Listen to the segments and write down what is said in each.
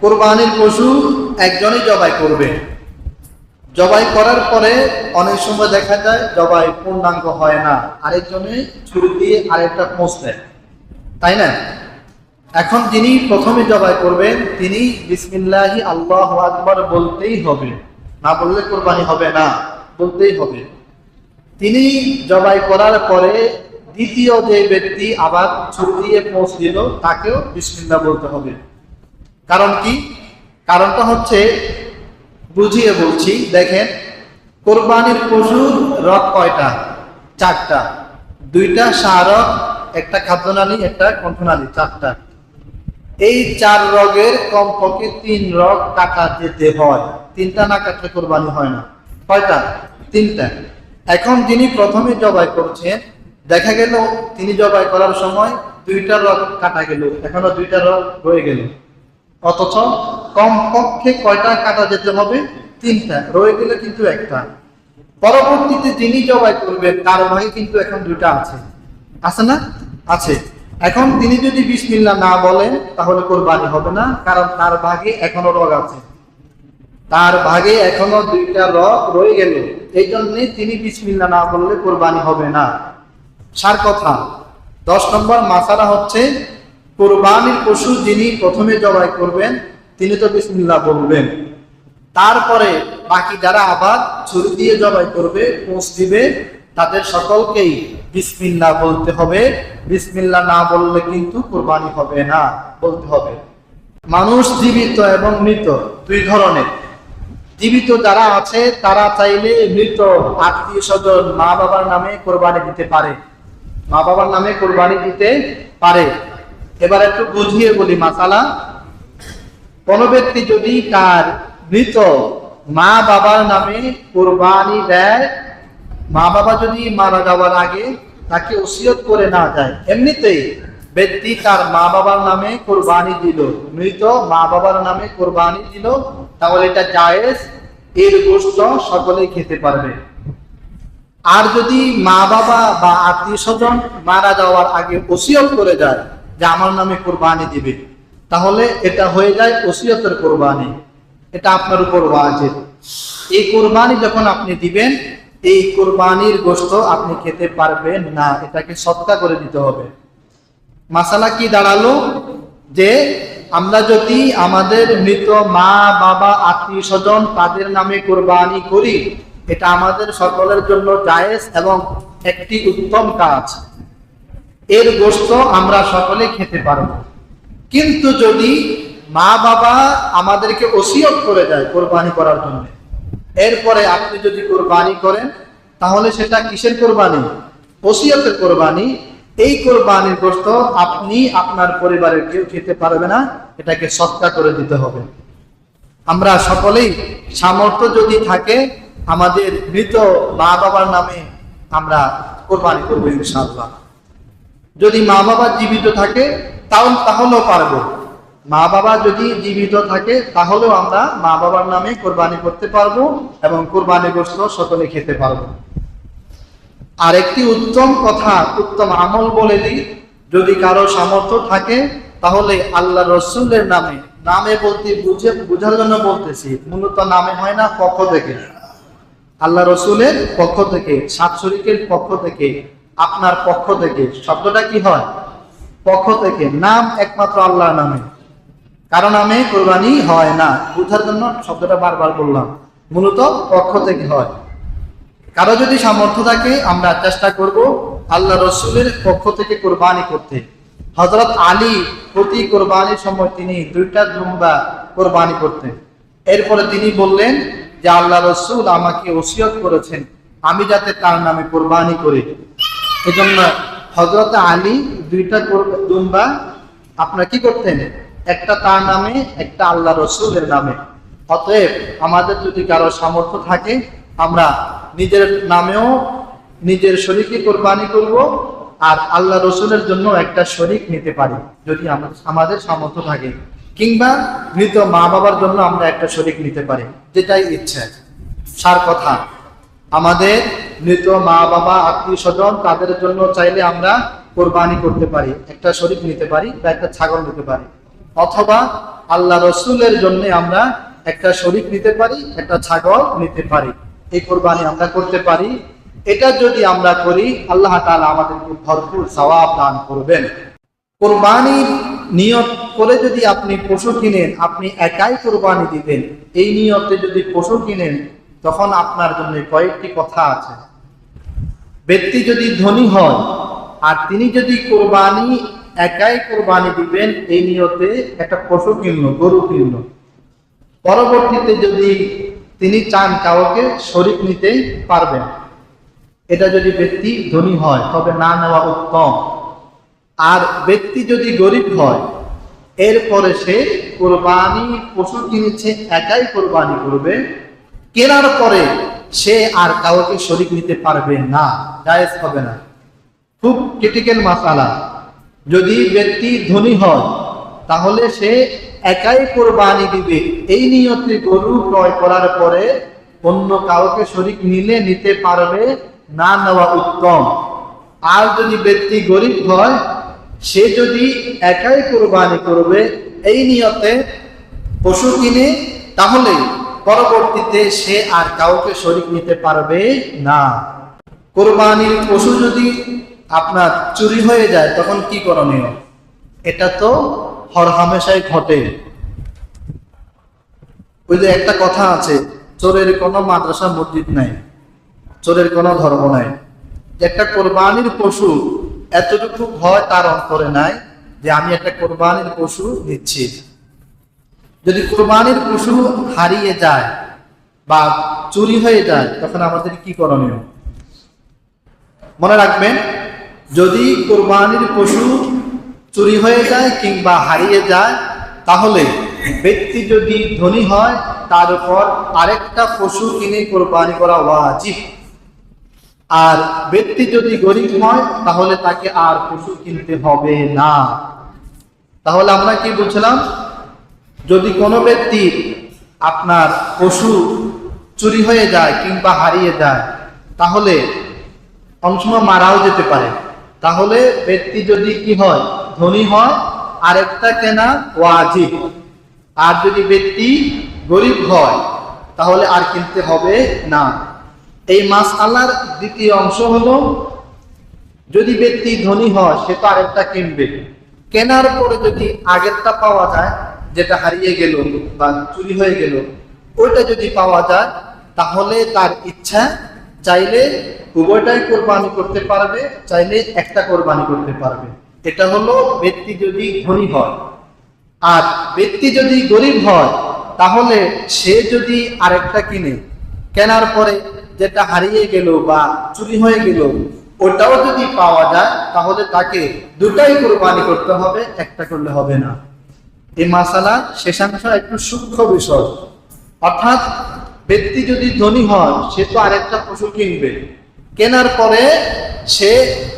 কোরবানির পশু একজনই জবাই করবে। জবাই করার পরে অনেক সময় দেখা যায় জবাই পূর্ণাঙ্গ হয় না, আরেকজনে ছুরি দিয়ে আরেকটা পোঁছ দেয়, তাই না? এখন যিনি প্রথমে জবাই করবেন তিনি বিসমিল্লাহি আল্লাহু আকবার বলতেই হবে, না বললে কোরবানি হবে না, বলতেই হবে। তিনি জবাই করার পরে দ্বিতীয় যে ব্যক্তি আবার ছুরি দিয়ে পোঁছ দিল তাকেও বিসমিল্লাহ বলতে হবে। কারণ কি? কারণটা হচ্ছে, বুঝিয়ে বলছি, দেখেন, কোরবানির পশুর রগ কয়টা? 4টা, 2টা শাহরগ, একটা খাদ্যনালী, একটা কণ্ঠনালী, 4টা। এই 4 রগের কমপক্ষে 3 রগ কাটা যেতে হয়। 3টা না কাটলে কোরবানি হয় না। কয়টা? 3টা। এখন যিনি প্রথমে জবাই করছেন, দেখা গেল তিনি জবাই করার সময় 2টা রগ কাটা গেল, এখনো 2টা রগ রয়ে গেল, অথচ কমপক্ষে কয়টা কাটা যেতে হবে? 3টা, রয়ে গেলে কিন্তু একটা। পরবর্তীতে যিনি জবাই করবেন তার ভাগে কিন্তু এখন 2টা আছে, আছে না? আছে। এখন তিনি যদি বিসমিল্লাহ না বলেন তাহলে কোরবানি হবে না, কারণ তার ভাগে এখনো রগ আছে, তার ভাগে এখনো 2টা রগ রয়ে গেল। এই জন্যে তিনি বিসমিল্লাহ না বললে কোরবানি হবে না। সার কথা, 10 নম্বর মাসালা হচ্ছে, কোরবানির পশু যিনি প্রথমে জবাই করবেন তিনি তো বিসমিল্লাহ বলবেন, তারপরে বাকি যারা আবার ছুরি দিয়ে জবাই করবে, পোঁছ দিবে, তাদের সকলকেই বিসমিল্লাহ বলতে হবে। বিসমিল্লাহ না বললে কিন্তু কোরবানি হবে না, বলতে হবে। মানুষ জীবিত এবং মৃত 2 ধরনের। জীবিত যারা আছে তারা চাইলে মৃত আত্মীয় স্বজন মা বাবার নামে কোরবানি দিতে পারে, মা বাবার নামে কোরবানি দিতে পারে। এবার একটু বুঝিয়ে বলি মাসালা। কোন ব্যক্তি যদি তার মৃত মা বাবার নামে কোরবানি দেয়, মা বাবা যদি মারা যাওয়ার আগে তাকে ওসিয়ত করে না যায়, এমনিতেই ব্যক্তি তার মা বাবার নামে কোরবানি দিল, মৃত মা বাবার নামে কোরবানি দিল, তাহলে এটা জায়েজ, এর গোশত সকলেই খেতে পারবে। আর যদি মা বাবা বা আত্মীয় স্বজন মারা যাওয়ার আগে ওসিয়ত করে যায় যে আমার নামে কোরবানি দিবে, তাহলে এটা হয়ে যায় ওসিয়তের কোরবানি, এটা আপনার উপর ওয়াজিব। এই কোরবানি যখন আপনি দিবেন, এই কোরবানির গোশত আপনি খেতে পারবেন না, এটাকে সদকা করে দিতে হবে। মাসালা কি দাঁড়ালো? যে আমরা যদি আমাদের মৃত মা বাবা আত্মীয় স্বজন তাদের নামে কোরবানি করি, এটা আমাদের সকলের জন্য জায়েজ এবং একটি উত্তম কাজ, এর গোশত আমরা সকলে খেতে পারব। কিন্তু যদি মা বাবা আমাদেরকে ওসিয়ত করে দেয় কোরবানি করার জন্য, এরপরে আপনি যদি কোরবানি করেন, তাহলে সেটা কিসের কোরবানি? ওসিয়তের কোরবানি। এই কোরবানির গোশত আপনি আপনার পরিবারের কেউ খেতে পারবে না, এটাকে সদকা করে দিতে হবে। আমরা সকলেই সামর্থ্য যদি থাকে আমাদের মৃত মা বাবার নামে আমরা কোরবানি করবো ইনশাআল্লাহ। যদি মা বাবা জীবিত থাকে তাহলেও পারবো। মা বাবা যদি জীবিত থাকে তাহলেও আমরা মা বাবার নামে কোরবানি করতে পারবো এবং কোরবানি গোশত সকলে খেতে পারবো। আর একটি উত্তম কথা, উত্তম আমল বলে দিই, যদি কারো সামর্থ্য থাকে তাহলে আল্লাহ রসুলের নামে, নামে বলতে বুঝার জন্য বলতেছি, মূলত নামে হয় না, পক্ষ থেকে, আল্লাহ রসুলের পক্ষ থেকে, 7 শরীকের পক্ষ থেকে, আপনার পক্ষ থেকে, শব্দটা কি হয়? পক্ষ থেকে। নাম একমাত্র আল্লাহর নামে, কারো নামে কোরবানি হয় না, বুঝার জন্য শব্দটা বারবার বললাম, মূলত পক্ষ থেকে হয়। কারো যদি সামর্থ্য থাকে আমরা চেষ্টা করব আল্লাহ রসুলের পক্ষ থেকে কোরবানি করতে। হযরত আলী প্রতি কোরবানির সময় তিনি 2টা দুম্বা কোরবানি করতেন। এরপরে তিনি বললেন যে আল্লাহ রসুল আমাকে ওসিয়ত করেছেন আমি যাতে তার নামে কোরবানি করি। এজন্য হযরত আলী 2টা দুম্বা আপনারা কি করতেন? একটা তার নামে, একটা আল্লাহ রসুলের নামে। অতএব আমাদের যদি কারো সামর্থ্য থাকে আমরা নিজের নামেও নিজের শরীকে কোরবানি করব, আর আল্লাহ রসুলের জন্য একটা শরীক নিতে পারি যদি আমাদের সামর্থ্য থাকে, কিংবা মৃত মা বাবার জন্য আমরা একটা শরীক নিতে পারি, যেটাই ইচ্ছা। সার কথা, আমাদের মৃত মা বাবা আত্মীয় স্বজন তাদের জন্য চাইলে আমরা কোরবানি করতে পারি, একটা শরীক নিতে পারি বা একটা ছাগল নিতে পারি। অথবা আল্লাহ রসুলের জন্য আমরা একটা শরীক নিতে পারি, একটা ছাগল নিতে পারি, এই কোরবানি আমরা করতে পারি। এটা যদি আমরা করি আল্লাহ তাআলা আমাদেরকে ভরপুর সওয়াব দান করবেন। কোরবানির নিয়ত করে যদি আপনি পশু কিনেন, আপনি একাই কোরবানি দিবেন, এই নিয়তে যদি পশু কিনেন তখন আপনার জন্য কয়েকটি কথা আছে। ব্যক্তি যদি ধনী হয় আর তিনি যদি কোরবানি একাই কোরবানি দিবেন এই নিয়তে একটা পশু কিনলো, গরু কিনলো, পরবর্তীতে যদি তিনি চান কাউকে শরীক নিতে পারবেন। এটা যদি ব্যক্তি ধনী হয় তবে না নেওয়া উত্তম। আর ব্যক্তি যদি গরিব হয় এরপরে সে কোরবানি পশু কিনেছে একাই কোরবানি করবে, কেনার পরে সে আর কাউকে শরীক নিতে পারবে না, জায়েজ হবে না। খুব ক্রিটিক্যাল মাসালা। যদি ব্যক্তি ধনী হয় তাহলে সে একাই কোরবানি দিবে, এই নিয়তে গরু ক্রয় করার পরে অন্য কাউকে শরীক নিতে পারবে, না নেওয়া উত্তম। আর যদি ব্যক্তি গরিব হয় সে যদি একাই কোরবানি করবে এই নিয়তে পশু কিনে, তাহলে পরবর্তীতে সে আর কাউকে শরীক নিতে পারবে না। কোরবানির পশু যদি আপনার চুরি হয়ে যায় তখন কি করণীয়? এটা তো হরহামেশাই ঘটে। ওই যে একটা কথা আছে, চোরের কোনো মাদ্রাসা মসজিদ নাই, চোরের কোনো ধর্ম নাই। একটা কোরবানির পশু এতটুকু ভয় তার অন্তরে নাই যে আমি একটা কোরবানির পশু দিচ্ছি। যদি কোরবানির পশু হারিয়ে যায় বা চুরি হয়ে যায় তখন আমাদের কি করণীয়? মনে রাখবেন, যদি কোরবানির পশু চুরি হয়ে যায় কিংবা হারিয়ে যায় তাহলে ব্যক্তি যদি ধনী হয় তার উপর আরেকটা পশু কিনে কোরবানি করা ওয়াজিব। আর ব্যক্তি যদি গরিব হয় তাহলে তাকে আর পশু কিনতে হবে না। তাহলে আমরা কি বুঝলাম? যদি কোনো ব্যক্তির আপনার পশু চুরি হয়ে যায় কিংবা হারিয়ে যায় তাহলে অনেক সময় মারাও যেতে পারে, তাহলে ব্যক্তি যদি কি হয়, ধনী হয়, আরেকটা কেনা ওয়াজিব। আর যদি ব্যক্তি গরিব হয় তাহলে আর কিনতে হবে না। এই মাসআলার দ্বিতীয় অংশ হলো, যদি ব্যক্তি ধনী হয় সে তো আরেকটা কিনবে, কেনার পরে যদি আগেরটা পাওয়া যায়, যেটা হারিয়ে গেল বা চুরি হয়ে গেল, ওইটা যদি পাওয়া যায় তাহলে তার ইচ্ছা, চাইলে উভয়টাই কোরবানি করতে পারবে, চাইলে একটা কোরবানি করতে পারবে। এটা হলো ব্যক্তি যদি ধনী হয়। আর ব্যক্তি যদি গরিব হয় তাহলে সে যদি আরেকটা কিনে, কেনার পরে যেটা হারিয়ে গেল বা চুরি হয়ে গেল ওটাও যদি পাওয়া যায় তাহলে তাকে দুটাই কোরবানি করতে হবে, একটা করলে হবে না। এই মাসালা শেষাংশ একটু সূক্ষ্ম বিষয়। অর্থাৎ ব্যক্তি যদি ধনী হয় সে তো আরেকটা পশু কিনবে, কেনার পরে সে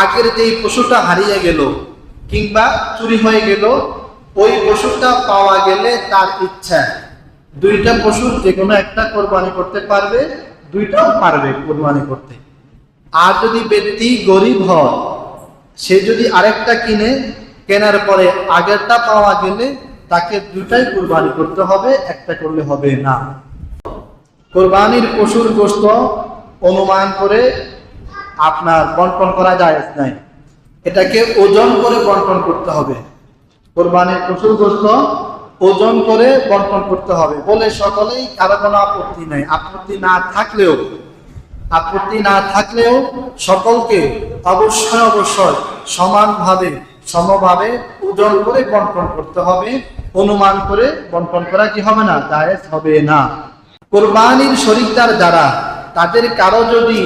আগের যেই পশুটা হারিয়ে গেল কিংবা চুরি হয়ে গেল ওই পশুটা পাওয়া গেলে তার ইচ্ছা দুইটা পশুর যে কোনো একটা কোরবানি করতে পারবে, দুইটাও পারবে কোরবানি করতে। আর যদি ব্যক্তি গরিব হয় সে যদি আরেকটা কিনে, কেনার পরে আগেরটা পাওয়া গেলে তাকে দুটাই কোরবানি করতে হবে, একটা করলে হবে না। কোরবানির পশুর গোশত অনুমান করে আপনার বন্টন করা জায়েজ নাই, এটাকে ওজন করে বন্টন করতে হবে। কোরবানির পশুর গোশত ওজন করে বন্টন করতে হবে বলে সকলেই কারো কোনো আপত্তি নাই। আপত্তি না থাকলেও সকলকে অবশ্যই সমভাবে ওজন করে বন্টন করতে হবে। অনুমান করে বন্টন করা কি হবে না? জায়েজ হবে না। কোরবানির শরীকদার যারা, তাদের কারো যদি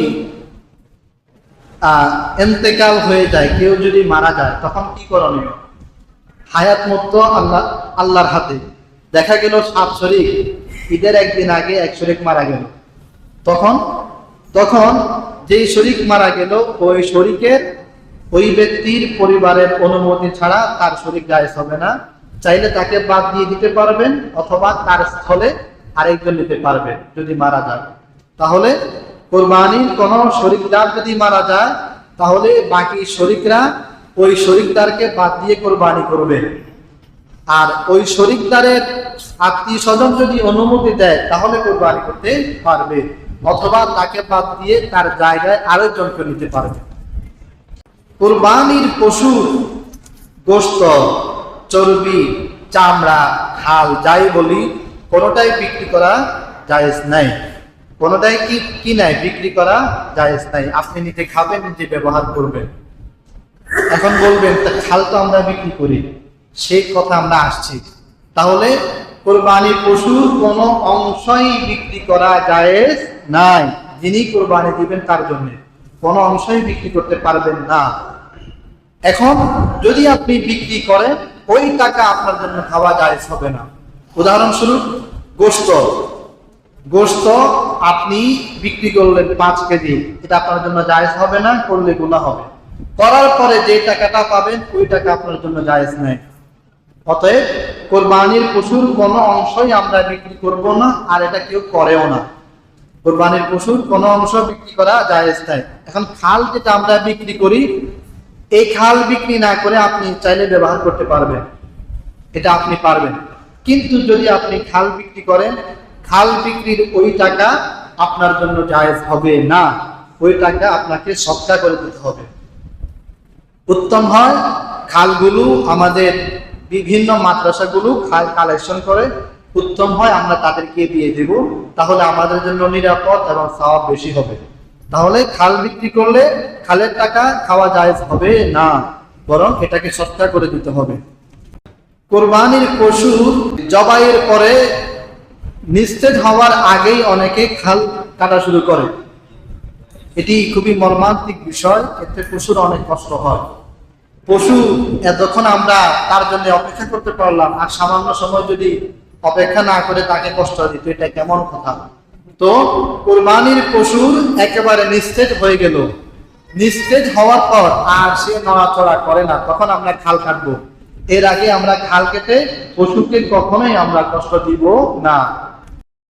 ইন্তেকাল হয়ে যায়, কেউ যদি মারা যায় তখন কি করণীয়? হায়াত মুক্ত আল্লাহর হাতে। দেখা গেল 7 শরীক, ঈদের একদিন আগে এক শরীক মারা গেল, তখন যেই শরীক মারা গেল ওই শরীকের ওই ব্যক্তির পরিবারের অনুমতি ছাড়া তার শরীক জায়েজ হবে না। চাইলে তাকে বাদ দিয়ে দিতে পারবেন অথবা তার স্থলে আরেকজন নিতে পারবেন যদি মারা যায়। তাহলে কোরবানির কোন শরীকদার যদি মারা যায় তাহলে বাকি শরীকরা ওই শরীকদারকে বাদ দিয়ে কোরবানি করবে। আর ওই শরীকদারের আত্মীয় স্বজন যদি অনুমতি দেয় তাহলে কোরবানি করতে পারবে, অথবা তাকে বাদ দিয়ে তার জায়গায় আরেকজনকে নিতে পারবে। কোরবানির পশুর গোশত, চর্বি, চামড়া, হাল যাই বলি কোনোটাই বিক্রি করা জায়েজ নাই, কোনোটাই কি নাই বিক্রি করা জায়েজ নাই। আপনি নিজে খাবেন, নিজে ব্যবহার করবেন। এখন বলবেন তা খাল তো আমরা বিক্রি করি, সেই কথা আমরা আসছি। তাহলে কোরবানির পশুর কোনো অংশই বিক্রি করা জায়েজ নাই। যিনি কোরবানি দিবেন তার জন্য কোনো অংশই বিক্রি করতে পারবেন না। এখন যদি আপনি বিক্রি করেন ওই টাকা আপনার জন্য খাওয়া জায়েজ হবে না। উদাহরণস্বরূপ গোশত আপনি বিক্রি করলেন 5 কেজি, এটা আপনার জন্য জায়েজ হবে না, করলে গুনাহ হবে। করার পরে যে টাকাটা পাবেন ওই টাকা আপনার জন্য জায়েজ নাই। অতএব কোরবানির পশুর কোনো অংশই আমরা বিক্রি করব না, আর এটা কেউ করেও না। কোরবানির পশুর কোনো অংশ বিক্রি করা জায়েজ নাই। এখন খাল যেটা আমরা বিক্রি করি, এই খাল বিক্রি না করে আপনি চাইলে ব্যবহার করতে পারবেন, এটা আপনি পারবেন। কিন্তু যদি আপনি খাল বিক্রি করেন, খাল বিক্রির ওই টাকা আপনার জন্য জায়েজ হবে না, ওই টাকা আপনাকে সদকা করে দিতে হবে। উত্তম হয় খালগুলো আমাদের বিভিন্ন মাদ্রাসাগুলো খাল কালেকশন করে, উত্তম হয় আমরা তাদেরকে দিয়ে দেব, তাহলে আমাদের জন্য নিরাপদ এবং সওয়াব বেশি হবে। তাহলে খাল বিক্রি করলে খালের টাকা খাওয়া জায়েজ হবে না, বরং এটাকে সদকা করে দিতে হবে। কোরবানির পশু জবাইয়ের পরে নিস্তেজ হওয়ার আগেই অনেকে খাল কাটা শুরু করে। এটি খুবই মর্মান্তিক বিষয়, এতে পশুর অনেক কষ্ট হয়। পশু এতক্ষণ আমরা তার জন্য অপেক্ষা করতে পারলাম, আর সামান্য সময় যদি অপেক্ষা না করে তাকে কষ্ট দিত, এটা কেমন কথা? তো কোরবানির পশুর একেবারে নিস্তেজ হয়ে গেল, নিস্তেজ হওয়ার পর আর সে নড়াচড়া করে না, তখন আমরা খাল কাটবো। এর আগে আমরা খাল কেটে পশুকে কখনোই আমরা কষ্ট দিব না।